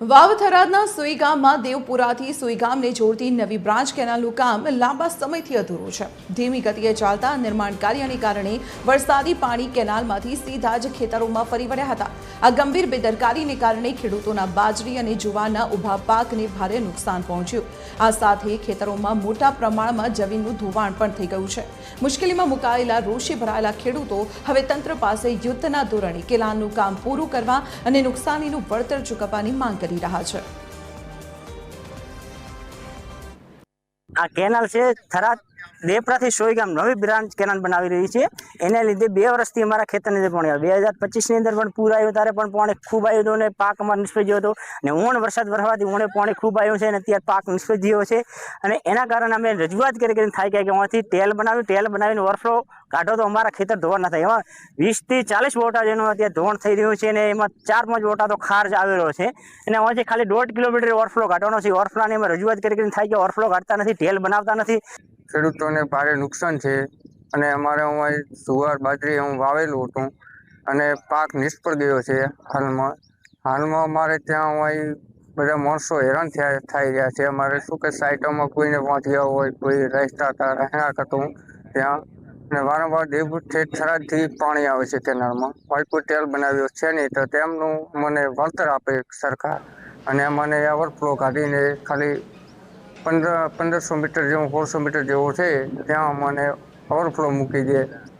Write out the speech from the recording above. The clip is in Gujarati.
વાવ થરાદના સુઈ ગામમાં દેવપુરાથી સુઈ ગામને જોડતી નવી બ્રાન્ચ કેનાલનું કામ લાંબા સમયથી અધૂરું છે. ધીમી ગતિએ ચાલતા નિર્માણ કાર્યને કારણે વરસાદી પાણી કેનાલમાંથી સીધા જ ખેતરોમાં ફરી વળ્યા હતા. આ ગંભીર બેદરકારીને કારણે ખેડૂતોના બાજરી અને જુવારના ઊભા પાકને ભારે નુકસાન પહોંચ્યું. આ સાથે ખેતરોમાં મોટા પ્રમાણમાં જમીનનું ધોવાણ પણ થઈ ગયું છે. મુશ્કેલીમાં મુકાયેલા રોષે ભરાયેલા ખેડૂતો હવે તંત્ર પાસે યુદ્ધના ધોરણે કેનાલનું કામ પૂરું કરવા અને નુકસાનીનું વળતર ચૂકવવાની માંગ કરી રહ્યા છે. આ કેનાલ છે થરાદ દેવપુરાથી સોઈ ગામ નવી બ્રાન્ચ કેનાલ બનાવી રહી છે. એને લીધે 2 વર્ષથી અમારા ખેતરની અંદર પાણી આવ્યું. 2025ની અંદર પણ પૂર આવ્યું, ત્યારે પણ પાણી ખૂબ આવ્યું હતું અને પાક અમારો નિષ્ફળ ગયો હતો. અને ઓણ વરસાદ વરસવાથી ઓણે પાણી ખૂબ આવ્યું છે અને અત્યારે પાક નિષ્ફળ ગયો છે. અને એના કારણે અમે રજૂઆત કરીને થાય કે અહીંયાથી ટેલ બનાવીને ઓવરફ્લો કાઢો તો અમારા ખેતર ધોવાણ ના થાય. એમાં 20 થી 40 વોટા જેનું અત્યારે ધોવાણ થઈ રહ્યું છે અને એમાં 4-5 વોટા તો ખાર જ આવેલો છે. અને અહીંયાથી ખાલી 1.5 કિલોમીટર ઓવરફ્લો કાઢવાનો છે. ઓવરફ્લોની અમે રજૂઆત કરીને થાય કે ઓવરફ્લો કાઢતા નથી, ટેલ બનાવતા નથી. ખેડૂતોને ભારે નુકસાન છે અને અમારે અહીં જુવાર બાજરી હું વાવેલું હતું અને પાક નિષ્ફળ ગયો છે. હાલમાં અમારે ત્યાં અહીં બધા માણસો હેરાન થઈ રહ્યા છે. અમારે શું કે સાઈટોમાં કોઈને પહોંચ્યા હોય, કોઈ રહેણા કરતું ત્યાં અને વારંવાર દેવપુર થરાદથી પાણી આવે છે કેનાલમાં. કોઈ ટેલ બનાવ્યો છે નહીં, તો તેમનું મને વળતર આપે સરકાર અને મને ઓવરફ્લો કાઢીને ખાલી 1500 મીટર જેવું 1600 મીટર જેવું છે ત્યાં મને ઓવરફ્લો મૂકી દે.